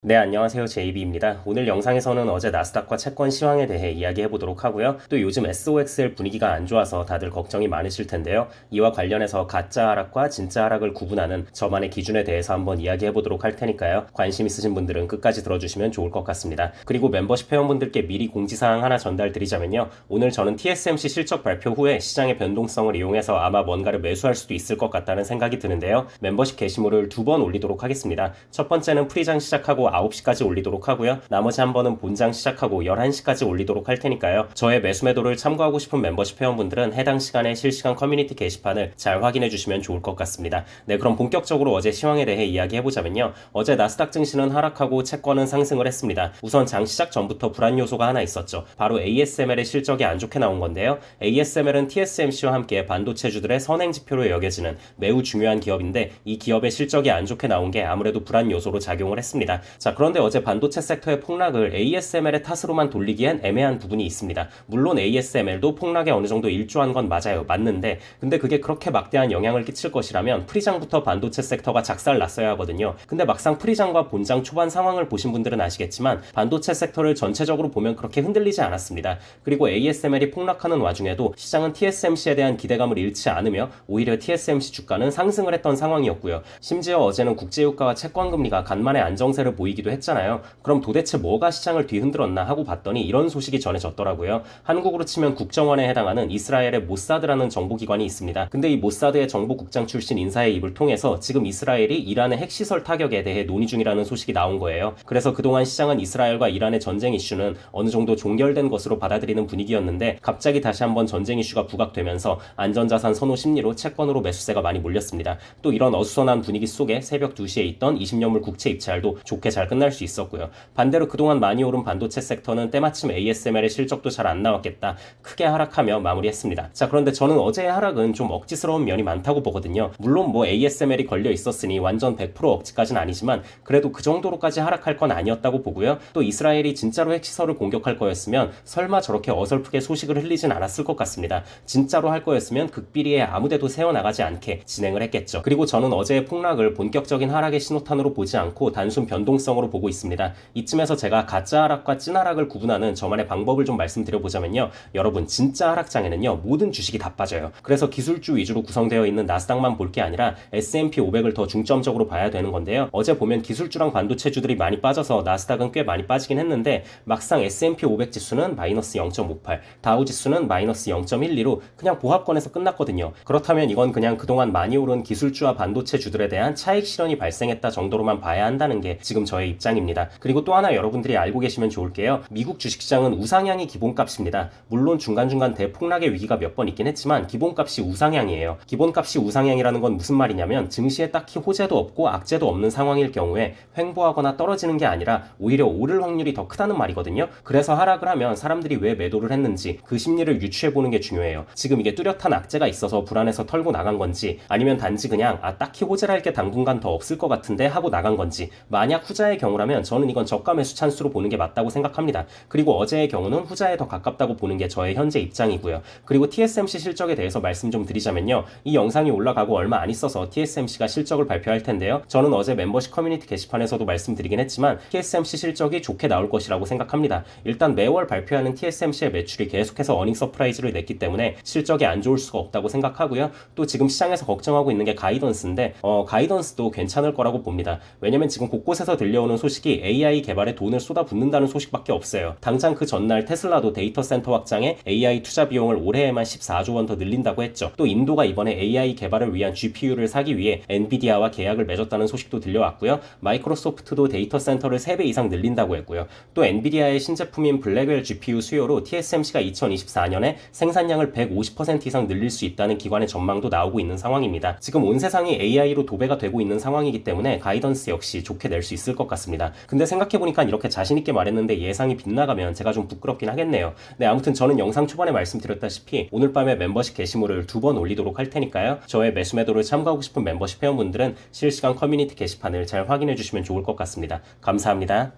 네, 안녕하세요. JB입니다. 오늘 영상에서는 어제 나스닥과 채권 시황에 대해 이야기해 보도록 하고요. 또 요즘 SOXL 분위기가 안 좋아서 다들 걱정이 많으실 텐데요. 이와 관련해서 가짜 하락과 진짜 하락을 구분하는 저만의 기준에 대해서 한번 이야기해 보도록 할 테니까요. 관심 있으신 분들은 끝까지 들어주시면 좋을 것 같습니다. 그리고 멤버십 회원분들께 미리 공지사항 하나 전달드리자면요. 오늘 저는 TSMC 실적 발표 후에 시장의 변동성을 이용해서 아마 뭔가를 매수할 수도 있을 것 같다는 생각이 드는데요. 멤버십 게시물을 2번 올리도록 하겠습니다. 첫 번째는 프리장 시작하고 9시까지 올리도록 하고요. 나머지 한 번은 본장 시작하고 11시까지 올리도록 할 테니까요. 저의 매수 매도를 참고하고 싶은 멤버십 회원분들은 해당 시간에 실시간 커뮤니티 게시판을 잘 확인해 주시면 좋을 것 같습니다. 네, 그럼 본격적으로 어제 시황에 대해 이야기해보자면요. 어제 나스닥 증시는 하락하고 채권은 상승을 했습니다. 우선 장 시작 전부터 불안 요소가 하나 있었죠. 바로 ASML의 실적이 안 좋게 나온 건데요. ASML은 TSMC와 함께 반도체주들의 선행 지표로 여겨지는 매우 중요한 기업인데 이 기업의 실적이 안 좋게 나온 게 아무래도 불안 요소로 작용을 했습니다. 자, 그런데 어제 반도체 섹터의 폭락을 ASML의 탓으로만 돌리기엔 애매한 부분이 있습니다. 물론 ASML도 폭락에 어느 정도 일조한 건 맞는데 근데 그게 그렇게 막대한 영향을 끼칠 것이라면 프리장부터 반도체 섹터가 작살났어야 하거든요. 근데 막상 프리장과 본장 초반 상황을 보신 분들은 아시겠지만 반도체 섹터를 전체적으로 보면 그렇게 흔들리지 않았습니다. 그리고 ASML이 폭락하는 와중에도 시장은 TSMC에 대한 기대감을 잃지 않으며 오히려 TSMC 주가는 상승을 했던 상황이었고요. 심지어 어제는 국제유가와 채권금리가 간만에 안정세를 보이기도 했잖아요. 그럼 도대체 뭐가 시장을 뒤흔들었나 하고 봤더니 이런 소식이 전해졌더라고요. 한국으로 치면 국정원에 해당하는 이스라엘의 모사드라는 정보기관이 있습니다. 근데 이 모사드의 정보국장 출신 인사의 입을 통해서 지금 이스라엘이 이란의 핵시설 타격에 대해 논의 중이라는 소식이 나온 거예요. 그래서 그동안 시장은 이스라엘과 이란의 전쟁 이슈는 어느 정도 종결된 것으로 받아들이는 분위기였는데 갑자기 다시 한번 전쟁 이슈가 부각되면서 안전자산 선호 심리로 채권으로 매수세가 많이 몰렸습니다. 또 이런 어수선한 분위기 속에 새벽 2시에 있던 20년물 국채 입찰도 좋게 잘 끝날 수 있었고요. 반대로 그동안 많이 오른 반도체 섹터는 때마침 ASML의 실적도 잘 안 나왔겠다. 크게 하락하며 마무리했습니다. 자, 그런데 저는 어제의 하락은 좀 억지스러운 면이 많다고 보거든요. 물론 ASML이 걸려 있었으니 완전 100% 억지까지는 아니지만 그래도 그 정도로까지 하락할 건 아니었다고 보고요. 또 이스라엘이 진짜로 핵시설을 공격할 거였으면 설마 저렇게 어설프게 소식을 흘리진 않았을 것 같습니다. 진짜로 할 거였으면 극비리에 아무데도 세워나가지 않게 진행을 했겠죠. 그리고 저는 어제의 폭락을 본격적인 하락의 신호탄으로 보지 않고 단순 변동성으로 보고 있습니다. 이쯤에서 제가 가짜 하락과 찐 하락을 구분하는 저만의 방법을 좀 말씀드려보자면요. 여러분, 진짜 하락장에는요, 모든 주식이 다 빠져요. 그래서 기술주 위주로 구성되어 있는 나스닥만 볼 게 아니라 S&P 500을 더 중점적으로 봐야 되는 건데요. 어제 보면 기술주랑 반도체주들이 많이 빠져서 나스닥은 꽤 많이 빠지긴 했는데 막상 S&P 500 지수는 마이너스 0.58, 다우 지수는 마이너스 0.12로 그냥 보합권에서 끝났거든요. 그렇다면 이건 그냥 그동안 많이 오른 기술주와 반도체주들에 대한 차익 실현이 발생했다 정도로만 봐야 한다는 게 지금 저의 입장입니다. 그리고 또 하나 여러분들이 알고 계시면 좋을 게요. 미국 주식시장은 우상향이 기본값입니다. 물론 중간중간 대폭락의 위기가 몇 번 있긴 했지만 기본값이 우상향이에요. 기본값이 우상향이라는 건 무슨 말이냐면 증시에 딱히 호재도 없고 악재도 없는 상황일 경우에 횡보하거나 떨어지는 게 아니라 오히려 오를 확률이 더 크다는 말이거든요. 그래서 하락을 하면 사람들이 왜 매도를 했는지 그 심리를 유추해보는 게 중요해요. 지금 이게 뚜렷한 악재가 있어서 불안해서 털고 나간 건지 아니면 단지 그냥 딱히 호재랄 게 당분간 더 없을 것 같은데 하고 나간 건지. 만약 후자의 경우라면 저는 이건 저가 매수 찬스로 보는 게 맞다고 생각합니다. 그리고 어제의 경우는 후자에 더 가깝다고 보는 게 저의 현재 입장이고요. 그리고 TSMC 실적에 대해서 말씀 좀 드리자면요. 이 영상이 올라가고 얼마 안 있어서 TSMC가 실적을 발표할 텐데요. 저는 어제 멤버십 커뮤니티 게시판에서도 말씀드리긴 했지만 TSMC 실적이 좋게 나올 것이라고 생각합니다. 일단 매월 발표하는 TSMC의 매출이 계속해서 어닝 서프라이즈를 냈기 때문에 실적이 안 좋을 수가 없다고 생각하고요. 또 지금 시장에서 걱정하고 있는 게 가이던스인데 가이던스도 괜찮을 거라고 봅니다. 왜냐면 지금 곳곳에서 들려오는 소식이 AI 개발에 돈을 쏟아붓는다는 소식밖에 없어요. 당장 그 전날 테슬라도 데이터 센터 확장에 AI 투자 비용을 올해에만 14조 원 더 늘린다고 했죠. 또 인도가 이번에 AI 개발을 위한 GPU를 사기 위해 엔비디아와 계약을 맺었다는 소식도 들려왔고요. 마이크로소프트도 데이터 센터를 3배 이상 늘린다고 했고요. 또 엔비디아의 신제품인 블랙웰 GPU 수요로 TSMC가 2024년에 생산량을 150% 이상 늘릴 수 있다는 기관의 전망도 나오고 있는 상황입니다. 지금 온 세상이 AI로 도배가 되고 있는 상황이기 때문에 가이던스 역시 좋게 낼 수 있을 것 같습니다. 근데 생각해보니까 이렇게 자신있게 말했는데 예상이 빗나가면 제가 좀 부끄럽긴 하겠네요. 네, 아무튼 저는 영상 초반에 말씀드렸다시피 오늘 밤에 멤버십 게시물을 2번 올리도록 할 테니까요. 저의 매수 매도를 참고하고 싶은 멤버십 회원분들은 실시간 커뮤니티 게시판을 잘 확인해 주시면 좋을 것 같습니다. 감사합니다.